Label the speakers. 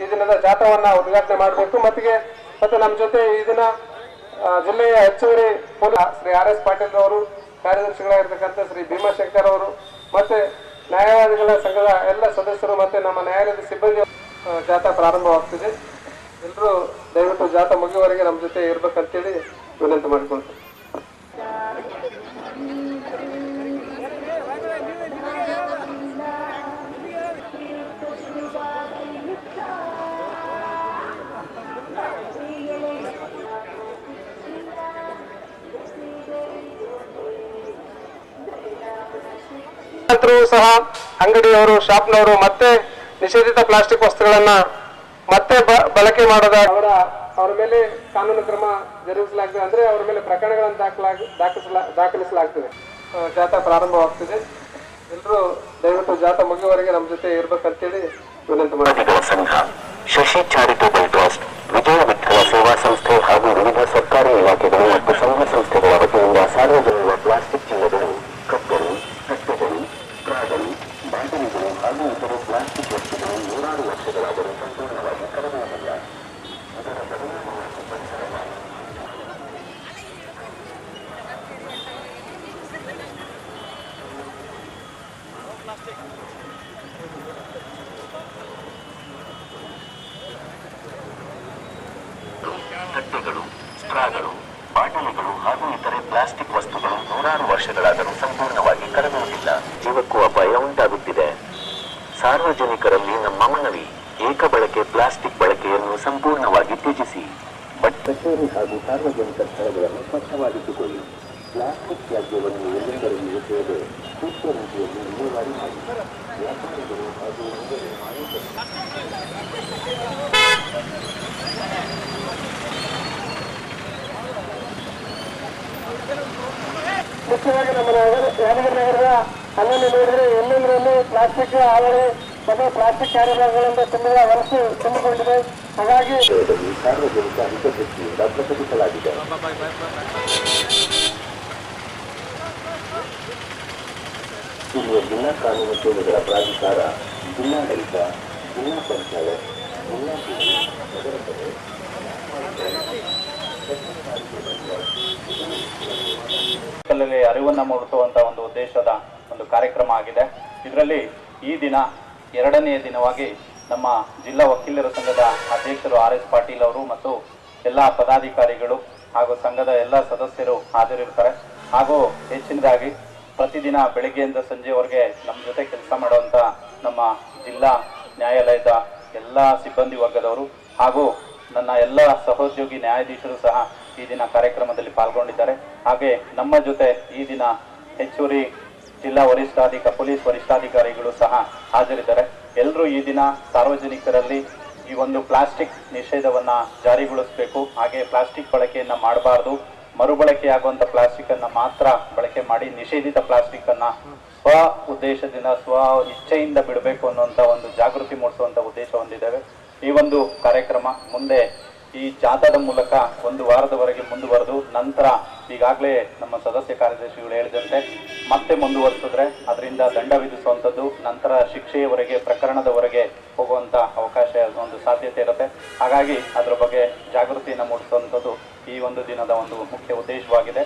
Speaker 1: ಈ ದಿನದ ಜಾಥಾವನ್ನ ಉದ್ಘಾಟನೆ ಮಾಡಬೇಕು. ಮತ್ತೆ ನಮ್ಮ ಜೊತೆ ಈ ದಿನ ಜಿಲ್ಲೆಯ ಹೆಚ್ಚುವರಿ ಪೊಲೀಸ್ ಶ್ರೀ ಆರ್.ಎಸ್. ಪಾಟೀಲ್ ಅವರು, ಕಾರ್ಯದರ್ಶಿಗಳಾಗಿರ್ತಕ್ಕಂಥ ಶ್ರೀ ಭೀಮಾಶಂಕರ್ ಅವರು, ಮತ್ತೆ ನ್ಯಾಯವಾದಿಗಳ ಸಂಘದ ಎಲ್ಲ ಸದಸ್ಯರು ಮತ್ತೆ ನಮ್ಮ ನ್ಯಾಯಾಲಯದ ಸಿಬ್ಬಂದಿ ಜಾಥಾ ಪ್ರಾರಂಭವಾಗ್ತಿದೆ. ಎಲ್ಲರೂ ದಯವಿಟ್ಟು ಜಾಥಾ ಮುಗಿಯುವವರೆಗೆ ನಮ್ಮ ಜೊತೆ ಇರ್ಬೇಕಂತೇಳಿ ವಿನಂತಿ ಮಾಡಿಕೊಳ್ತೀನಿ. ಸಹ ಅಂಗಡಿಯವರು, ಶಾಪ್ನವರು ಮತ್ತೆ ನಿಷೇಧಿತ ಪ್ಲಾಸ್ಟಿಕ್ ವಸ್ತುಗಳನ್ನ ಮತ್ತೆ ಬಳಕೆ ಮಾಡದ ಅವರ ಮೇಲೆ ಕಾನೂನು ಕ್ರಮ ಜರುಗಿಸಲಾಗ್ತದೆ, ಅಂದ್ರೆ ಅವರ ಮೇಲೆ ಪ್ರಕರಣಗಳನ್ನು ದಾಖಲಿಸಲಾಗ್ತದೆ. ಜಾಥಾ ಪ್ರಾರಂಭವಾಗ್ತಿದೆ. ಎಲ್ಲರೂ ದಯವಿಟ್ಟು ಜಾಥಾ ಮುಗಿಯುವವರೆಗೆ ನಮ್ಮ ಜೊತೆ ಇರ್ಬೇಕಂತೇಳಿ ವಿನಂತಿ ಮಾಡಿದ
Speaker 2: ಸಂಘ, ಶಶಿ ಚಾರಿಟೇಬಲ್ ಟ್ರಸ್ಟ್, ವಿಜಯ ವಿಠಲ ಸೇವಾ ಸಂಸ್ಥೆ ಹಾಗೂ ವಿವಿಧ ಸರ್ಕಾರಿ ಇಲಾಖೆಗಳು ಮತ್ತು ಸಂಘ ಸಂಸ್ಥೆಗಳ ವತಿಯಿಂದ ಸಾರ್ವಜನಿಕ ಪ್ಲಾಸ್ಟಿಕ್ ಚೀಲಗಳು, ಕಪ್ಪರು, ತಟ್ಟೆಗಳು, ಪ್ರಾಗಳು, ಬಾಟಲಿಗಳು ಹಾಗೂ ಇತರ ಪ್ಲಾಸ್ಟಿಕ್ ವಸ್ತುಗಳು 100 ವರ್ಷಗಳಾದರೂ ಸಂಪೂರ್ಣವಾಗಿ ಕಡಿಮೆಯಾಗಿಲ್ಲ. ಇದರ ಪರಿಣಾಮವಾಗಿ ಪರಿಸರವಾಗಿ ತಟ್ಟೆಗಳು, ಸ್ಟ್ರಾಗಳು, ಬಾಟಲಿಗಳು ಹಾಗೂ ಇತರೆ ಪ್ಲಾಸ್ಟಿಕ್ ವಸ್ತುಗಳು 100 ವರ್ಷಗಳಾದರೂ ಸಂಪೂರ್ಣವಾಗಿ ಕರಗುವುದಿಲ್ಲ. ಜೀವಕ್ಕೂ ಅಪಾಯ ಉಂಟಾಗುತ್ತಿದೆ. ಸಾರ್ವಜನಿಕರಲ್ಲಿ ನಮ್ಮ ಮನವಿ, ಏಕ ಬಳಕೆ ಪ್ಲಾಸ್ಟಿಕ್ ಬಳಕೆಯನ್ನು ಸಂಪೂರ್ಣವಾಗಿ ತ್ಯಜಿಸಿ. ಕಚೇರಿ ಹಾಗೂ ಸಾರ್ವಜನಿಕ ಸ್ಥಳಗಳನ್ನು ಸ್ವಚ್ಛವಾಗಿಟ್ಟುಕೊಳ್ಳಿ. ಪ್ಲಾಸ್ಟಿಕ್ ತ್ಯಾಜ್ಯವನ್ನು ಎಲ್ಲೆಂದರಲ್ಲಿ ಎಸೆಯದೆ ಸೂಕ್ತ ರೀತಿಯಲ್ಲಿ ವಿಲೇವಾರಿ ಮಾಡಿ. ವ್ಯಾಪಾರಿಗಳು ಹಾಗೂ
Speaker 1: ಮುಖ್ಯವಾಗಿ ನಮ್ಮ ಯಾದಗಿರಿ ನಗರದ ಅಲ್ಲಲ್ಲಿ ನೋಡಿದ್ರೆ ಎಲ್ಲೆಂದರಲ್ಲಿ ಪ್ಲಾಸ್ಟಿಕ್ ಹಾವಳಿ ಮತ್ತು ಪ್ಲಾಸ್ಟಿಕ್ ಕ್ಯಾರಿಯರ್ಗಳಿಂದ ತುಂಬಿಕೊಂಡಿದೆ. ಹಾಗಾಗಿ
Speaker 2: ಸಾರ್ವಜನಿಕ ಹಿತದೃಷ್ಟಿಯಿಂದ ಪ್ರಕಟಿಸಲಾಗಿದೆ. ಇಲ್ಲಿಯ ಜಿಲ್ಲಾ ಕಾನೂನು ಸೇವೆಗಳ ಪ್ರಾಧಿಕಾರ, ಜಿಲ್ಲಾಡಳಿತ, ಜಿಲ್ಲಾ ಪಂಚಾಯತ್, ಜಿಲ್ಲಾ ನಗರಸಭೆ
Speaker 3: ಅರಿವನ್ನು ಮೂಡಿಸುವಂತಹ ಒಂದು ಉದ್ದೇಶದ ಒಂದು ಕಾರ್ಯಕ್ರಮ ಆಗಿದೆ. ಇದರಲ್ಲಿ ಈ ದಿನ 2ನೇ ದಿನವಾಗಿ ನಮ್ಮ ಜಿಲ್ಲಾ ವಕೀಲರ ಸಂಘದ ಅಧ್ಯಕ್ಷರು ಆರ್.ಎಸ್. ಪಾಟೀಲ್ ಅವರು ಮತ್ತು ಎಲ್ಲ ಪದಾಧಿಕಾರಿಗಳು ಹಾಗೂ ಸಂಘದ ಎಲ್ಲ ಸದಸ್ಯರು ಹಾಜರಿರ್ತಾರೆ. ಹಾಗೂ ಹೆಚ್ಚಿನದಾಗಿ ಪ್ರತಿದಿನ ಬೆಳಗ್ಗೆಯಿಂದ ಸಂಜೆವರೆಗೆ ನಮ್ಮ ಜೊತೆ ಕೆಲಸ ಮಾಡುವಂಥ ನಮ್ಮ ಜಿಲ್ಲಾ ನ್ಯಾಯಾಲಯದ ಎಲ್ಲ ಸಿಬ್ಬಂದಿ ವರ್ಗದವರು ಹಾಗೂ ನನ್ನ ಎಲ್ಲ ಸಹೋದ್ಯೋಗಿ ನ್ಯಾಯಾಧೀಶರು ಸಹ ಈ ದಿನ ಕಾರ್ಯಕ್ರಮದಲ್ಲಿ ಪಾಲ್ಗೊಂಡಿದ್ದಾರೆ. ಹಾಗೆ ನಮ್ಮ ಜೊತೆ ಈ ದಿನ ಹೆಚ್ಚುವರಿ ಜಿಲ್ಲಾ ಪೊಲೀಸ್ ವರಿಷ್ಠಾಧಿಕಾರಿಗಳು ಸಹ ಹಾಜರಿದ್ದಾರೆ. ಎಲ್ಲರೂ ಈ ದಿನ ಸಾರ್ವಜನಿಕರಲ್ಲಿ ಈ ಒಂದು ಪ್ಲಾಸ್ಟಿಕ್ ನಿಷೇಧವನ್ನ ಜಾರಿಗೊಳಿಸಬೇಕು. ಹಾಗೆ ಪ್ಲಾಸ್ಟಿಕ್ ಬಳಕೆಯನ್ನ ಮಾಡಬಾರ್ದು. ಮರುಬಳಕೆಯಾಗುವಂಥ ಪ್ಲಾಸ್ಟಿಕ್ ಅನ್ನ ಮಾತ್ರ ಬಳಕೆ ಮಾಡಿ ನಿಷೇಧಿತ ಪ್ಲಾಸ್ಟಿಕ್ ಅನ್ನ ಸ್ವ ಉದ್ದೇಶದಿಂದ ಸ್ವ ಇಚ್ಛೆಯಿಂದ ಬಿಡಬೇಕು ಅನ್ನುವಂಥ ಒಂದು ಜಾಗೃತಿ ಮೂಡಿಸುವಂಥ ಉದ್ದೇಶ ಹೊಂದಿದ್ದೇವೆ. ಈ ಒಂದು ಕಾರ್ಯಕ್ರಮ ಮುಂದೆ ಈ ಜಾಥಾದ ಮೂಲಕ 1 ವಾರದವರೆಗೆ ಮುಂದುವರೆದು ನಂತರ ಈಗಾಗಲೇ ನಮ್ಮ ಸದಸ್ಯ ಕಾರ್ಯದರ್ಶಿಗಳು ಹೇಳಿದಂತೆ ಮತ್ತೆ ಮುಂದುವರಿಸಿದ್ರೆ ಅದರಿಂದ ದಂಡ ವಿಧಿಸುವಂಥದ್ದು, ನಂತರ ಶಿಕ್ಷೆಯವರೆಗೆ ಪ್ರಕರಣದವರೆಗೆ ಹೋಗುವಂಥ ಅವಕಾಶ ಒಂದು ಸಾಧ್ಯತೆ ಇರುತ್ತೆ. ಹಾಗಾಗಿ ಅದರ ಬಗ್ಗೆ ಜಾಗೃತಿಯನ್ನು ಮೂಡಿಸುವಂಥದ್ದು ಈ ಒಂದು ದಿನದ ಒಂದು ಮುಖ್ಯ ಉದ್ದೇಶವಾಗಿದೆ.